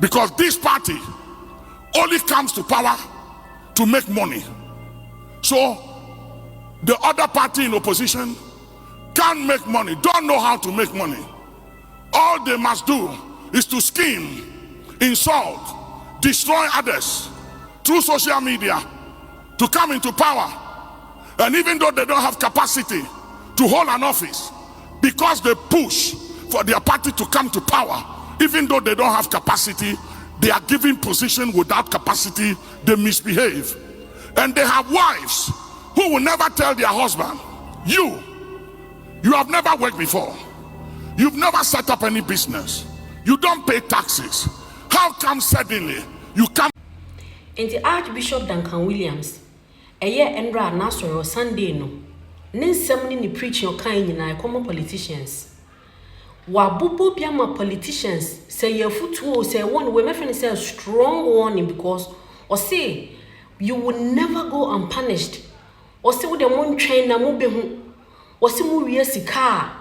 Because this party only comes to power to make money. So the other party in opposition can't make money, don't know how to make money. All they must do is to scheme, insult, destroy others through social media to come into power. And even though they don't have capacity to hold an office, because they push for their party to come to power, even though they don't have capacity, they are given position without capacity, they misbehave. And they have wives who will never tell their husband, you have never worked before, you've never set up any business, you don't pay taxes, how come suddenly you come? In the Archbishop Duncan Williams, a year and ra Nasoro Sunday no, nin semni ni preaching o kind na common politicians. Wa bubu biama politicians say your foot will say one we my say a strong warning because or say you will never go unpunished. Or say with the one train na mo be hu. Or say mo wiye sika.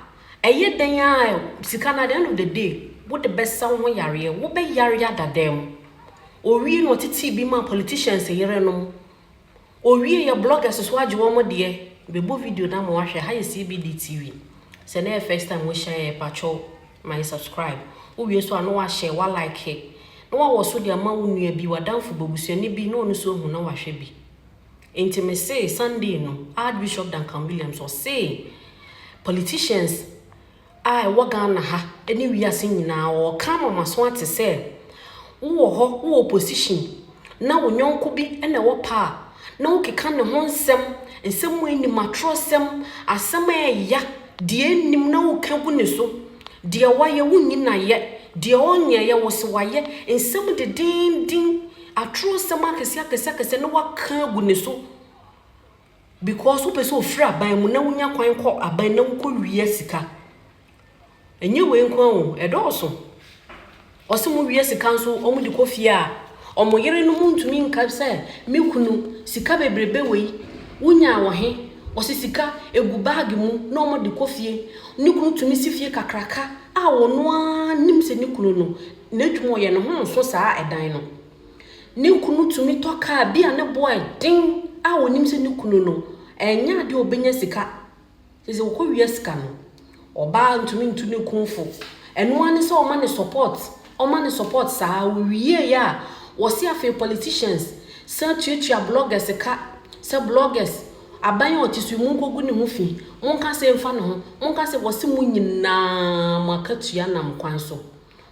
A year den ya sika na the end of the day. What the best sound one yare, what be yare da dem. Or we no titi be ma politicians say yere no. Or we your bloggers is what you want more dear. Be bo video na mo watch how you see BDTV. Say na first time we share patrol my subscribe. We so no wa share wa like it. No wa so the ama wo nua bi wadanfo bobusuani bi no so hu na wa hwe bi. Enti me say Sunday no Archbishop Duncan Williams or say politicians I wagana ha any we are singing now or come on so to say wo opposition na wo nyonko bi na wo pa na wo keka ne ho nsem nsem we ni matrosem asem ya de nim na wo ka gu ne so de waye wo nyina ye de onye ye wo se waye nsem de din atrosem akese na wa ka gu ne so because wo pese ofra ban mu na wonya kwan kọ aban na wo kọ wiye sika enye we nkwa o edoso osimo wiye sika nso omu de kofie a omo yere no muntumi nka se mekunu sika bebrebe we wonya awohe osisika egu bag mu na omo de kofie ni kunu tumi sifie kakraka a wono anim se ni kunu no na twumo ye no ho so saa edan no ni kunu tumi toka bia ne boy din a wonim se ni kunu no enya de obenya sika sese wo kɔ wiye sika no oba ntumi ntuni kunfo eno ane se o ma ne support saa wiye ya wo se afi politicians se tuatua bloggers ka se bloggers aban otisu mu nkogu ne ho fi monka se mfa ne ho monka se wo se mu nyina makatua nam kwan so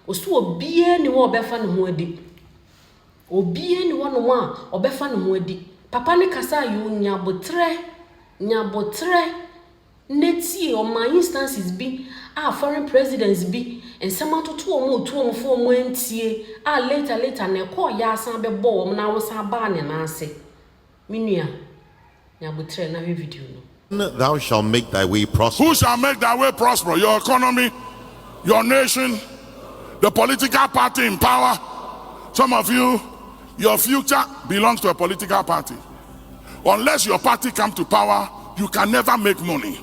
osu obie ni wo obefa ne ho adi obie ni wo no a obefa ne ho adi papa ne kasa yu nyabotre neti o my instances bi foreign presidents bi ensema toto o fo mo antie later na ko ya asan be bo o na wo san ba ne na ase minua nyabotre na video no. Thou shalt make thy way prosperous. Who shall make thy way prosperous? Your economy, your nation, the political party in power. Some of you, your future belongs to a political party. Unless your party comes to power, you can never make money.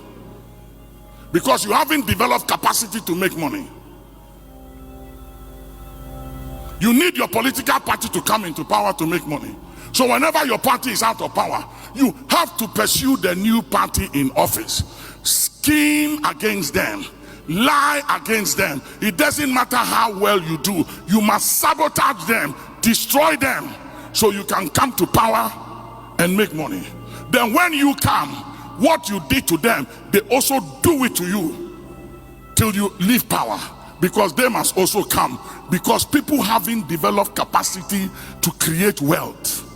Because you haven't developed capacity to make money. You need your political party to come into power to make money. So whenever your party is out of power, you have to pursue the new party in office. Scheme against them. Lie against them. It doesn't matter how well you do. You must sabotage them, destroy them, so you can come to power and make money. Then when you come, what you did to them, they also do it to you till you leave power, because they must also come, because people haven't developed capacity to create wealth.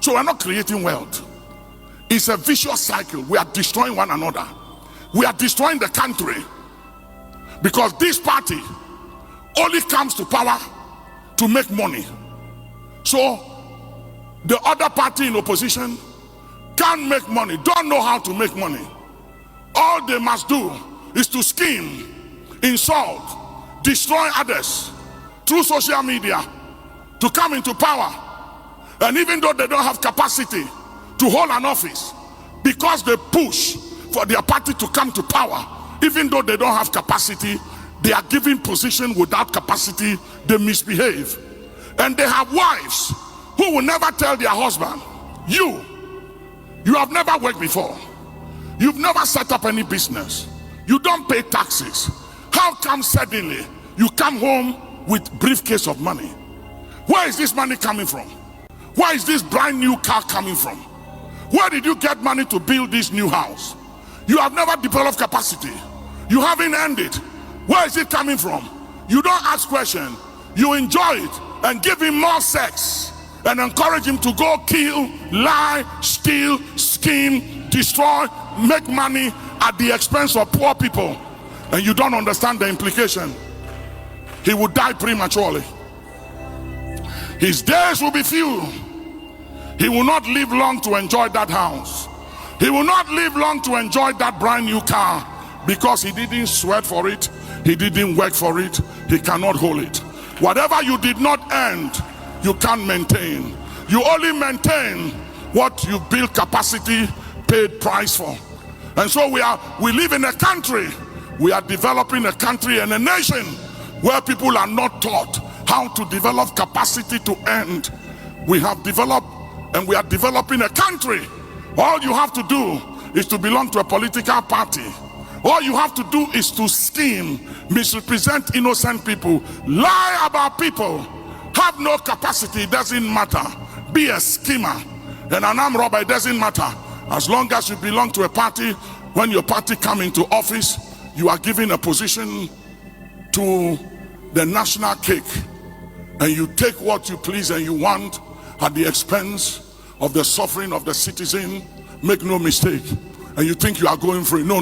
So we're not creating wealth. It's a vicious cycle. We are destroying one another. We are destroying the country, because this party only comes to power to make money. So the other party in opposition can't make money, don't know how to make money. All they must do is to scheme, insult, destroy others through social media to come into power. And even though they don't have capacity to hold an office, because they push for their party to come to power, even though they don't have capacity, they are given position without capacity, they misbehave. And they have wives who will never tell their husband, you have never worked before. You've never set up any business. You don't pay taxes. How come suddenly you come home with briefcase of money? Where is this money coming from? Where is this brand new car coming from? Where did you get money to build this new house? You have never developed capacity. You haven't earned it. Where is it coming from? You don't ask questions. You enjoy it and give him more sex and encourage him to go kill, lie, steal, scheme, destroy, make money at the expense of poor people. And you don't understand the implication. He will die prematurely. His days will be few. He will not live long to enjoy that house. He will not live long to enjoy that brand new car, because he didn't sweat for it. He didn't work for it. He cannot hold it. Whatever you did not earn, you can't maintain. You only maintain what you build capacity, paid price for. And so we live in a country, we are developing a country and a nation where people are not taught how to develop capacity to earn. We have developed and we are developing a country. All you have to do is to belong to a political party. All you have to do is to scheme, misrepresent innocent people, lie about people, have no capacity. It doesn't matter. Be a schemer and an armed robber. It doesn't matter. As long as you belong to a party, when your party come into office, you are given a position to the national cake, and you take what you please and you want at the expense of the suffering of the citizen. Make no mistake. And you think you are going free. No.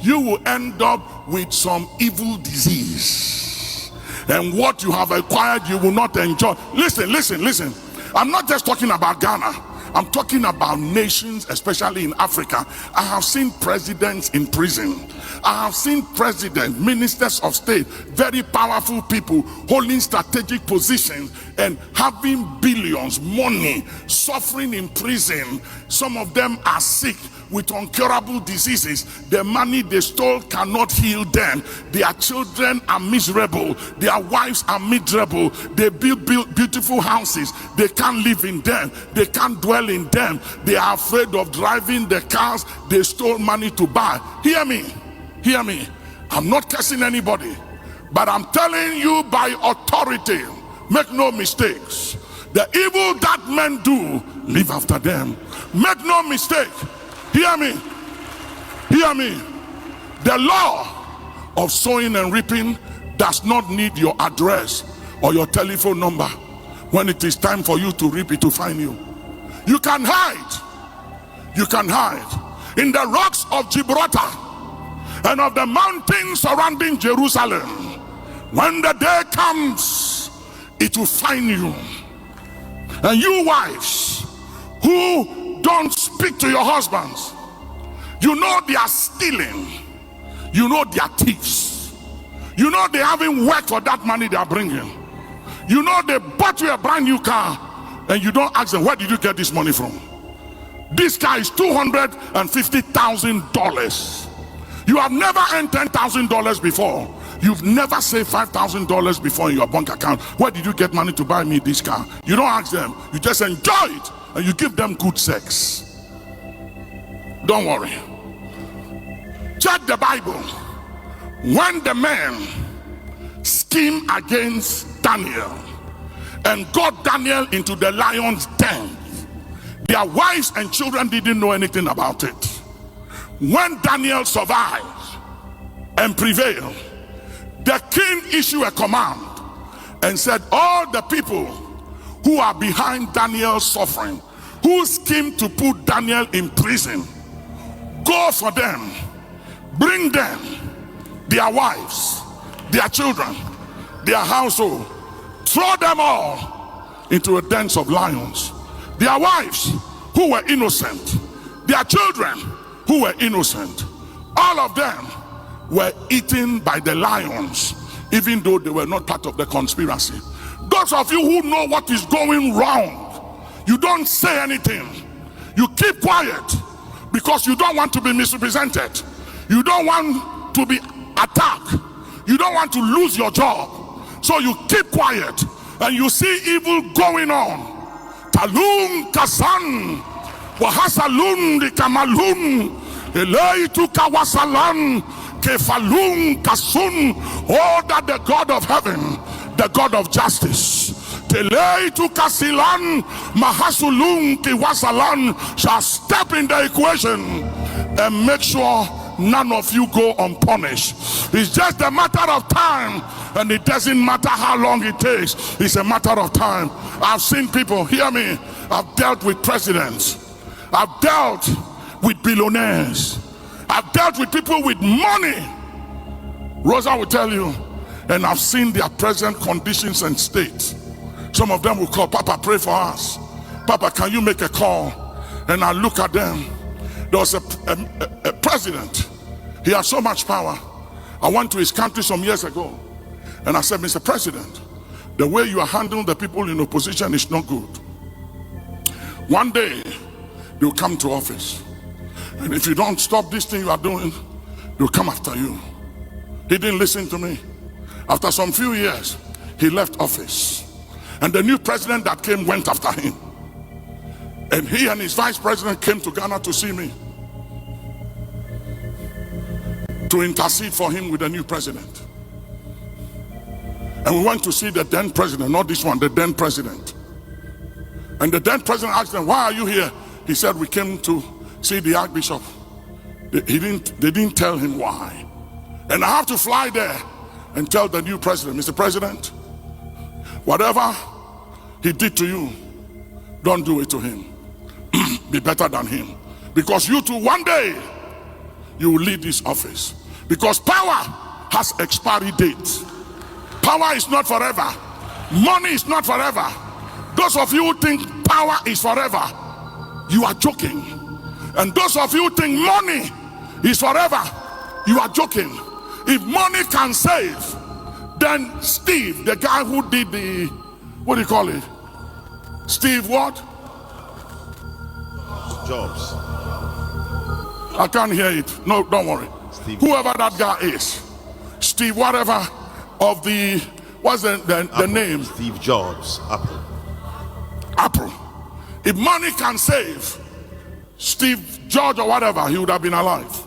You will end up with some evil disease. And what you have acquired, you will not enjoy. Listen. I'm not just talking about Ghana. I'm talking about nations, especially in Africa. I have seen presidents in prison. I have seen presidents, ministers of state, very powerful people holding strategic positions and having billions, money, suffering in prison. Some of them are sick with incurable diseases. The money they stole cannot heal them. Their children are miserable. Their wives are miserable. They build beautiful houses. They can't live in them. They can't dwell in them. They are afraid of driving the cars they stole money to buy. Hear me. I'm not cursing anybody, but I'm telling you by authority, make no mistakes. The evil that men do, live after them. Make no mistake. Hear me. The law of sowing and reaping does not need your address or your telephone number. When it is time for you to reap, it will find you. You can hide in the rocks of Gibraltar and of the mountains surrounding Jerusalem. When the day comes, it will find you. And you wives who don't speak to your husbands, you know they are stealing, you know they are thieves, you know they haven't worked for that money they are bringing, you know they bought you a brand new car and you don't ask them, where did you get this money from? This car is $250,000. You have never earned $10,000 before. You've never saved $5,000 before in your bank account. Where did you get money to buy me this car? You don't ask them. You just enjoy it and you give them good sex. Don't worry. Check the Bible. When the men schemed against Daniel and got Daniel into the lion's den, their wives and children didn't know anything about it. When Daniel survived and prevailed, the king issued a command and said, all the people who are behind Daniel's suffering, who schemed to put Daniel in prison, go for them, bring them, their wives, their children, their household, throw them all into a den of lions. Their wives who were innocent, their children who were innocent, all of them were eaten by the lions, even though they were not part of the conspiracy. Those of you who know what is going wrong, you don't say anything. You keep quiet because you don't want to be misrepresented. You don't want to be attacked. You don't want to lose your job. So you keep quiet and you see evil going on, talun kasan wahasalun di kamalun eleitu kawasalan kefalun kasun. Oh, that the God of heaven, the God of justice, eleitu kasilan mahasulun kiwasalan, shall step in the equation and make sure none of you go unpunished. It's just a matter of time, and it doesn't matter how long it takes. It's a matter of time. I've seen people, hear me, I've dealt with presidents, I've dealt with billionaires, I've dealt with people with money, Rosa will tell you, and I've seen their present conditions and states. Some of them will call, Papa, pray for us. Papa, can you make a call? And I look at them. There was a president. He had so much power. I went to his country some years ago, and I said, Mr. President, the way you are handling the people in opposition is not good. One day they'll come to office, and if you don't stop this thing you are doing, they'll come after you. He didn't listen to me. After some few years, he left office, and the new president that came went after him, and he and his vice president came to Ghana to see me, to intercede for him with the new president. And we went to see the then president, not this one, the then president. And the then president asked them, why are you here? He said, we came to see the Archbishop. They didn't tell him why. And I have to fly there and tell the new president, Mr. President, whatever he did to you, don't do it to him. Be better than him. Because you too, one day, you will lead this office. Because power has expiry date. Power is not forever. Money is not forever. Those of you who think power is forever, you are joking. And those of you who think money is forever, you are joking. If money can save, then Steve, the guy who did the, what do you call it? Steve what? Jobs. I can't hear it. No, don't worry. Steve. Whoever that guy is, Steve whatever of the, what's the name? Steve Jobs. Apple. If money can save Steve George or whatever, he would have been alive.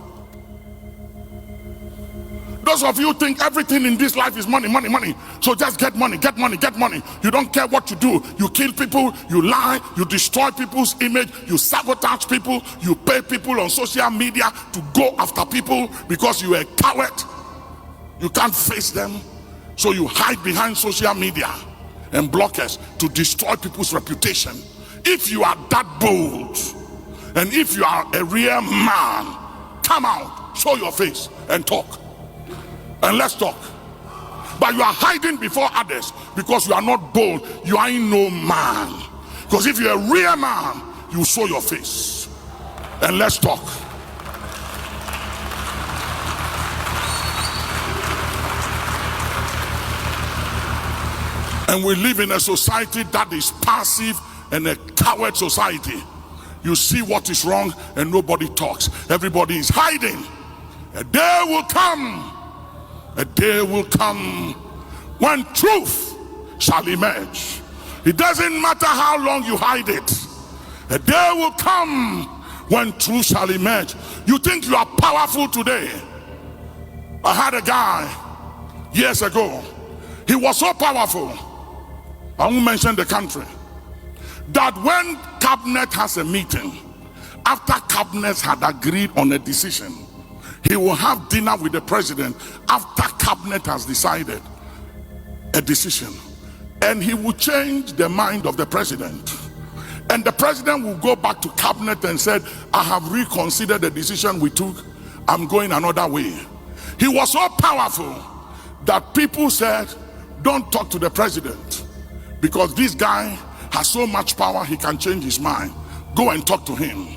Those of you think everything in this life is money, money, money. So just get money, get money, get money. You don't care what you do. You kill people, you lie, you destroy people's image, you sabotage people, you pay people on social media to go after people because you are a coward. You can't face them. So you hide behind social media and blockers to destroy people's reputation. If you are that bold, and if you are a real man, come out, show your face and talk. And let's talk. But you are hiding before others because you are not bold. You are no man. Because if you're a real man, you show your face. And let's talk. And we live in a society that is passive and a coward society. You see what is wrong and nobody talks. Everybody is hiding. A day will come. A day will come when truth shall emerge. It doesn't matter how long you hide it. A day will come when truth shall emerge. You think you are powerful today. I had a guy years ago. He was so powerful, I won't mention the country, that when cabinet has a meeting, after cabinet had agreed on a decision, he will have dinner with the president after cabinet has decided a decision, and he will change the mind of the president, and the president will go back to cabinet and said, I have reconsidered the decision we took, I'm going another way. He was so powerful that people said, don't talk to the president because this guy has so much power he can change his mind. Go and talk to him.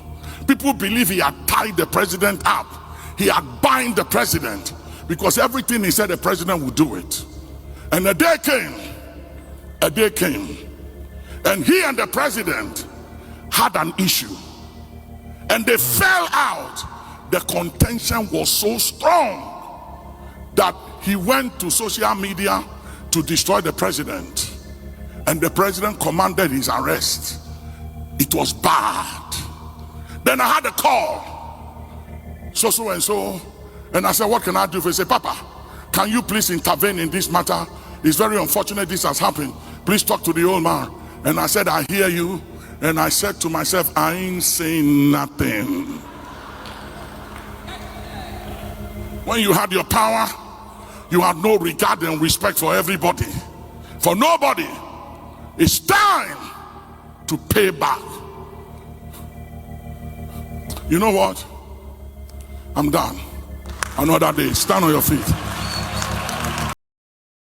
People believe he had tied the president up. He had bound the president because everything he said the president would do it. And a day came, and he and the president had an issue, and they fell out. The contention was so strong that he went to social media to destroy the president. and the president commanded his arrest. It was bad. Then I had a call, so and so, and I said, what can I do? He said, Papa, can you please intervene in this matter? It's very unfortunate this has happened. Please talk to the old man. And I said, I hear you. And I said to myself, I ain't saying nothing. When you had your power, you had no regard and respect for everybody, for nobody. It's time to pay back. You know what? I'm done. Another day. Stand on your feet.